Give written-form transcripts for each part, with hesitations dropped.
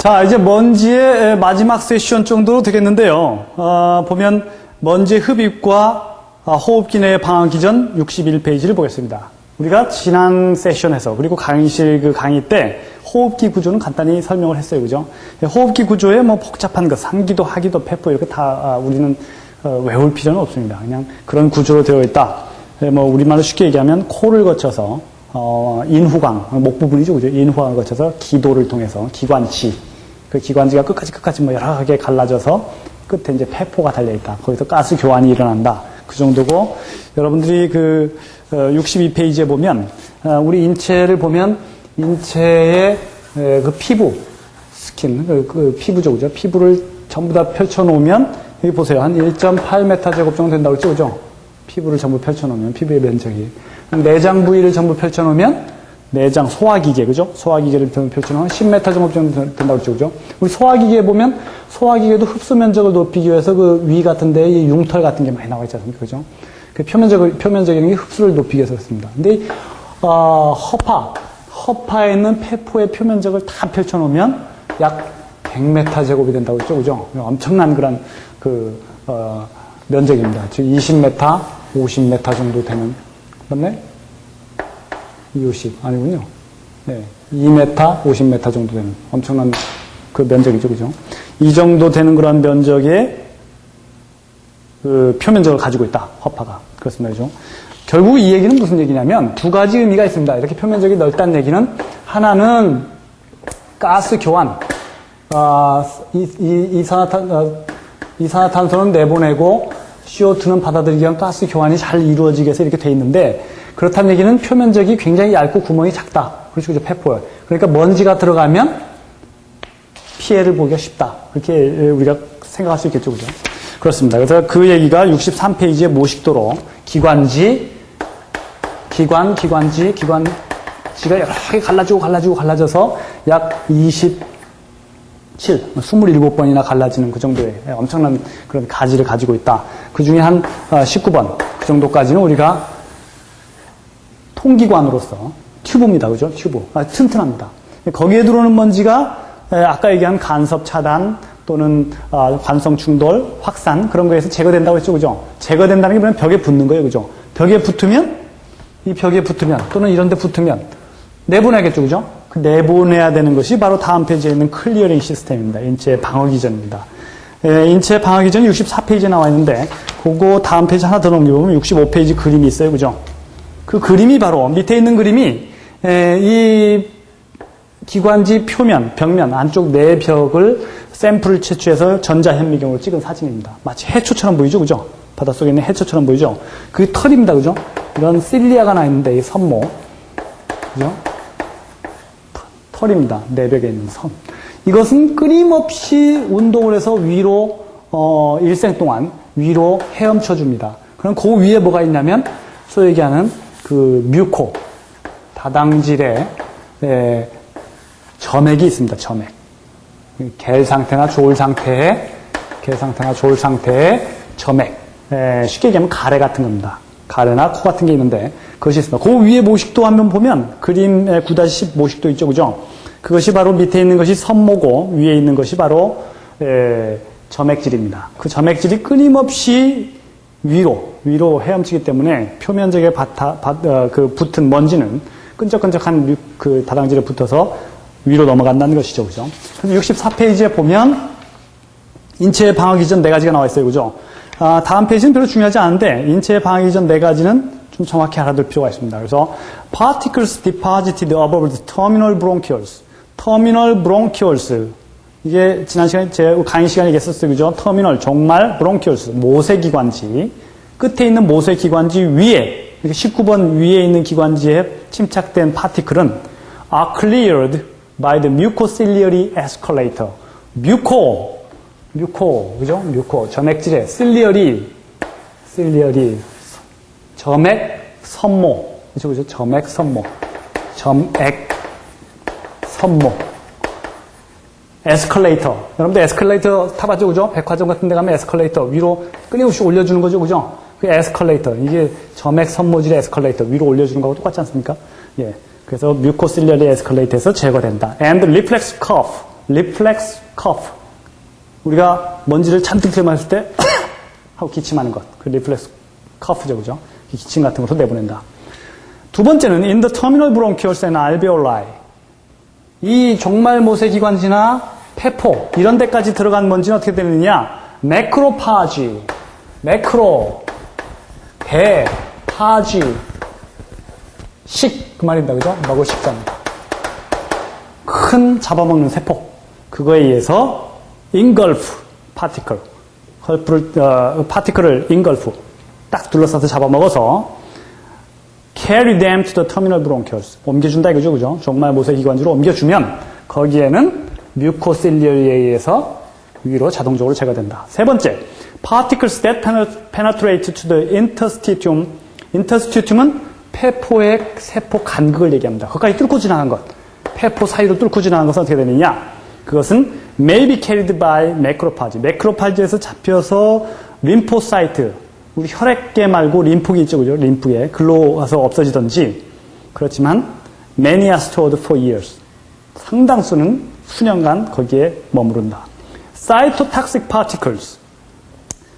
자, 이제 먼지의 마지막 세션 정도로 되겠는데요. 보면 먼지의 흡입과 호흡기 내의 방황 기전 61페이지를 보겠습니다. 우리가 지난 세션에서 그리고 강의실 그 강의 때 호흡기 구조는 간단히 설명을 했어요. 그죠? 호흡기 구조에 뭐 복잡한 것, 상기도, 하기도, 폐포 이렇게 다 우리는 외울 필요는 없습니다. 그냥 그런 구조로 되어 있다. 뭐 우리말로 쉽게 얘기하면 코를 거쳐서 인후광, 목 부분이죠. 그죠? 인후광을 거쳐서 기도를 통해서 기관지, 그 기관지가 끝까지 뭐 여러 개 갈라져서 끝에 이제 폐포가 달려있다. 거기서 가스 교환이 일어난다. 그 정도고, 여러분들이 그 62페이지에 보면 우리 인체를 보면 인체의 그 피부, 스킨, 그 피부죠. 그죠? 피부를 전부 다 펼쳐놓으면 여기 보세요. 한 1.8m 제곱 정도 된다고 했죠. 그죠? 피부를 전부 펼쳐놓으면 피부의 면적이. 내장 부위를 전부 펼쳐놓으면 내장, 소화기계, 그죠? 소화기계를 펼쳐놓으면 10m 정도 된다고 했죠. 그죠? 우리 소화기계에 보면 소화기계도 흡수 면적을 높이기 위해서 그 위 같은 데에 융털 같은 게 많이 나와 있지 않습니까? 그죠? 그 표면적인 게 흡수를 높이기 위해서 그렇습니다. 근데 허파에 있는 폐포의 표면적을 다 펼쳐놓으면 약 100m 제곱이 된다고 했죠. 그죠? 엄청난 그런 면적입니다. 즉 20m, 50m 정도 되는, 맞네? 50, 아니군요. 네. 2m, 50m 정도 되는 엄청난 그 면적이죠. 그죠? 이 정도 되는 그런 면적의 그 표면적을 가지고 있다. 허파가. 그렇습니다. 그죠? 결국 이 얘기는 무슨 얘기냐면 두 가지 의미가 있습니다. 이렇게 표면적이 넓다는 얘기는 하나는 가스 교환, 이산화탄소는 내보내고 CO2는 받아들이기 위한 가스 교환이 잘 이루어지게 해서 이렇게 돼 있는데, 그렇다는 얘기는 표면적이 굉장히 얇고 구멍이 작다. 그렇죠. 폐포에. 그러니까 먼지가 들어가면 피해를 보기가 쉽다. 그렇게 우리가 생각할 수 있겠죠. 그죠? 그렇습니다. 그래서 그 얘기가 63페이지의 모식도로 기관지가 여러 개 갈라져서 약 27번이나 갈라지는 그 정도의 엄청난 그런 가지를 가지고 있다. 그 중에 한 19번, 그 정도까지는 우리가 통기관으로서 튜브입니다. 그죠? 튜브. 튼튼합니다. 거기에 들어오는 먼지가 아까 얘기한 간섭 차단 또는 관성 충돌, 확산 그런 거에서 제거된다고 했죠. 그죠? 제거된다는 게 뭐냐면 벽에 붙는 거예요. 그죠? 벽에 붙으면 또는 이런 데 붙으면 내보내겠죠. 그죠? 그 내보내야 되는 것이 바로 다음 페이지에 있는 클리어링 시스템입니다. 인체 방어 기전입니다. 인체 방어 기전이 64페이지에 나와 있는데 그거 다음 페이지 하나 더 넘겨보면 65페이지 그림이 있어요. 그죠? 그 그림이 바로 밑에 있는 그림이 이 기관지 표면, 벽면 안쪽 내벽을 샘플을 채취해서 전자현미경으로 찍은 사진입니다. 마치 해초처럼 보이죠, 그죠? 바닷속에 있는 해초처럼 보이죠? 그게 털입니다, 그죠? 이런 실리아가 나 있는데 이 선모, 그죠? 털입니다. 내벽에 있는 선. 이것은 끊임없이 운동을 해서 위로 일생 동안 위로 헤엄쳐 줍니다. 그럼 그 위에 뭐가 있냐면 소위 얘기하는 그 뮤코, 다당질에 점액이 있습니다. 점액. 겔 상태나 조울 상태의 점액. 쉽게 얘기하면 가래 같은 겁니다. 가래나 코 같은 게 있는데 그것이 있습니다. 그 위에 모식도 한번 보면 그림 9-10 모식도 있죠. 그죠? 그것이 바로 밑에 있는 것이 선모고 위에 있는 것이 바로 점액질입니다. 그 점액질이 끊임없이 위로 헤엄치기 때문에 표면적에 붙은 먼지는 끈적끈적한 그 다당질에 붙어서 위로 넘어간다는 것이죠. 그죠? 그래서 64페이지에 보면 인체의 방어 기전 4가지가 나와 있어요. 그죠? 다음 페이지는 별로 중요하지 않은데 인체의 방어 기전 4가지는 좀 정확히 알아둘 필요가 있습니다. 그래서 particles deposited above the terminal bronchioles. terminal bronchioles. 이게 지난 시간에 제 강의 시간에 얘기했었어요. 그죠? 터미널, 종말, bronchioles. 모세기관지. 끝에 있는 모세기관지 위에, 19번 위에 있는 기관지에 침착된 파티클은 are cleared by the mucociliary escalator. 뮤코, 그죠? 뮤코, 점액질의 ciliary, 점액 선모, 그죠? 점액 선모, 에스컬레이터. 여러분들 에스컬레이터 타봤죠? 그죠? 백화점 같은 데 가면 에스컬레이터 위로 끊임없이 올려주는 거죠? 그죠? 그 에스컬레이터. 이게 점액 선모질의 에스컬레이터. 위로 올려주는 거하고 똑같지 않습니까? 예. 그래서 뮤코실리아리 에스컬레이터에서 제거된다. And reflex cough. reflex cough. 우리가 먼지를 잔뜩 들이마실 때 하고 기침하는 것. 그 reflex cough죠, 그죠? 기침 같은 것으로 내보낸다. 두 번째는 in the terminal bronchioles and alveoli. 이 종말모세 기관지나 폐포 이런 데까지 들어간 먼지는 어떻게 되느냐? 매크로파지, 매크로, 배, 파지, 식, 그 말입니다. 그죠? 먹을 식자입니다. 큰 잡아먹는 세포. 그거에 의해서 engulf particle, 파티클을 engulf, 딱 둘러싸서 잡아먹어서 carry them to the terminal bronchioles. 옮겨준다 이거죠, 그죠? 정말 모세기관지로 옮겨주면 거기에는 뮤코실리아에 의해서 위로 자동적으로 제거된다. 세 번째, particles that penetrate to the interstitium. interstitium은 폐포의 세포 간극을 얘기합니다. 거기까지 뚫고 지나간 것. 폐포 사이로 뚫고 지나간 것은 어떻게 되느냐? 그것은 may be carried by macrophage. macrophage에서 잡혀서 림포사이트, 우리 혈액계 말고 림프계 있죠, 그죠? 림프계. 글로 와서 없어지든지. 그렇지만 many are stored for years. 상당수는 수년간 거기에 머무른다. cytotoxic particles.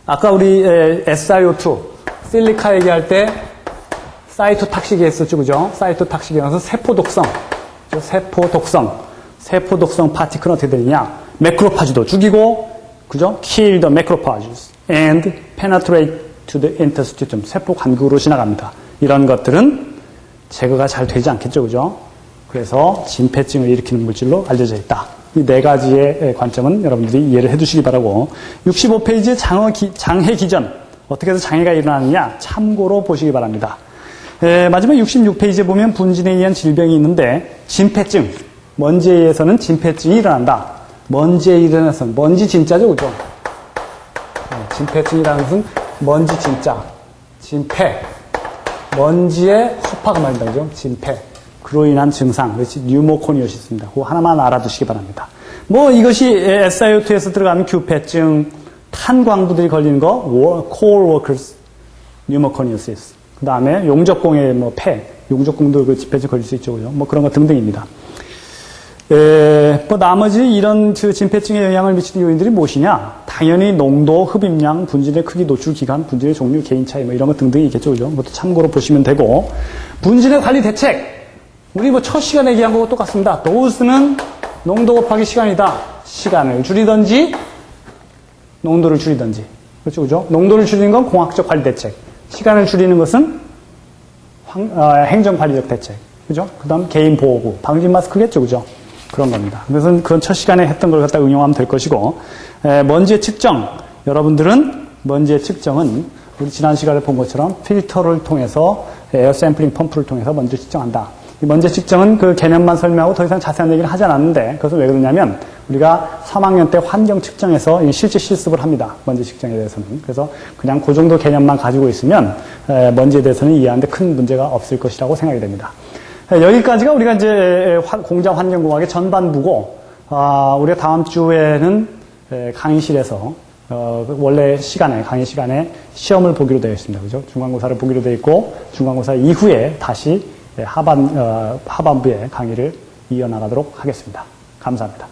아까 우리 SiO2, 실리카 얘기할 때 사이토탁식이 했었죠, 그죠? 사이토탁식이 나서 세포독성, 세포독성 파티클은 어떻게 되느냐? 매크로파지도 죽이고, 그죠? kill the macrophages and penetrate to the interstitium. 세포 간극으로 지나갑니다. 이런 것들은 제거가 잘 되지 않겠죠, 그죠? 그래서 진폐증을 일으키는 물질로 알려져 있다. 이 네 가지의 관점은 여러분들이 이해를 해두시기 바라고, 65페이지의 장해 기전, 어떻게 해서 장애가 일어나느냐 참고로 보시기 바랍니다. 마지막 66페이지에 보면 분진에 의한 질병이 있는데, 진폐증, 먼지에 의해서는 진폐증이 일어난다. 먼지에 일어나서, 먼지 진짜죠, 그죠? 진폐증이라는 것은 먼지 진짜, 진폐, 먼지의 허파가 말입니다, 그죠? 진폐. 그로 인한 증상, 그렇지, 뉴모코니오시스입니다. 그거 하나만 알아두시기 바랍니다. 뭐 이것이 SiO2에서 들어가는 규폐증, 탄광부들이 걸리는 거, coal workers pneumoconiosis. 그 다음에 용적공의 뭐 폐, 용적공도 그 집회증 걸릴 수 있죠, 그죠? 뭐 그런 거 등등입니다. 뭐 나머지 이런 그 진폐증에 영향을 미치는 요인들이 무엇이냐? 당연히 농도, 흡입량, 분진의 크기, 노출 기간, 분진의 종류, 개인 차이, 뭐 이런 거 등등이 있겠죠, 그죠? 그것도 참고로 보시면 되고, 분진의 관리 대책. 우리 뭐 첫 시간에 얘기한 거하고 똑같습니다. 도수는 농도 곱하기 시간이다. 시간을 줄이든지, 농도를 줄이든지. 그렇죠, 그죠? 농도를 줄이는 건 공학적 관리 대책. 시간을 줄이는 것은 행정관리적 대책. 그죠? 그 다음 개인 보호구. 방진 마스크겠죠, 그죠? 그런 겁니다. 그래서 그건 첫 시간에 했던 걸 갖다 응용하면 될 것이고, 먼지의 측정. 여러분들은 먼지의 측정은 우리 지난 시간에 본 것처럼 필터를 통해서 에어 샘플링 펌프를 통해서 먼지를 측정한다. 이 먼지 측정은 그 개념만 설명하고 더 이상 자세한 얘기를 하지 않았는데, 그것은 왜 그러냐면 우리가 3학년 때 환경 측정에서 실제 실습을 합니다. 먼지 측정에 대해서는. 그래서 그냥 그 정도 개념만 가지고 있으면 먼지에 대해서는 이해하는데 큰 문제가 없을 것이라고 생각이 됩니다. 여기까지가 우리가 이제 공장 환경공학의 전반부고, 우리가 다음 주에는 강의실에서 원래 시간에, 강의 시간에 시험을 보기로 되어 있습니다. 그죠? 중간고사를 보기로 되어 있고, 중간고사 이후에 다시 하반부의 강의를 이어나가도록 하겠습니다. 감사합니다.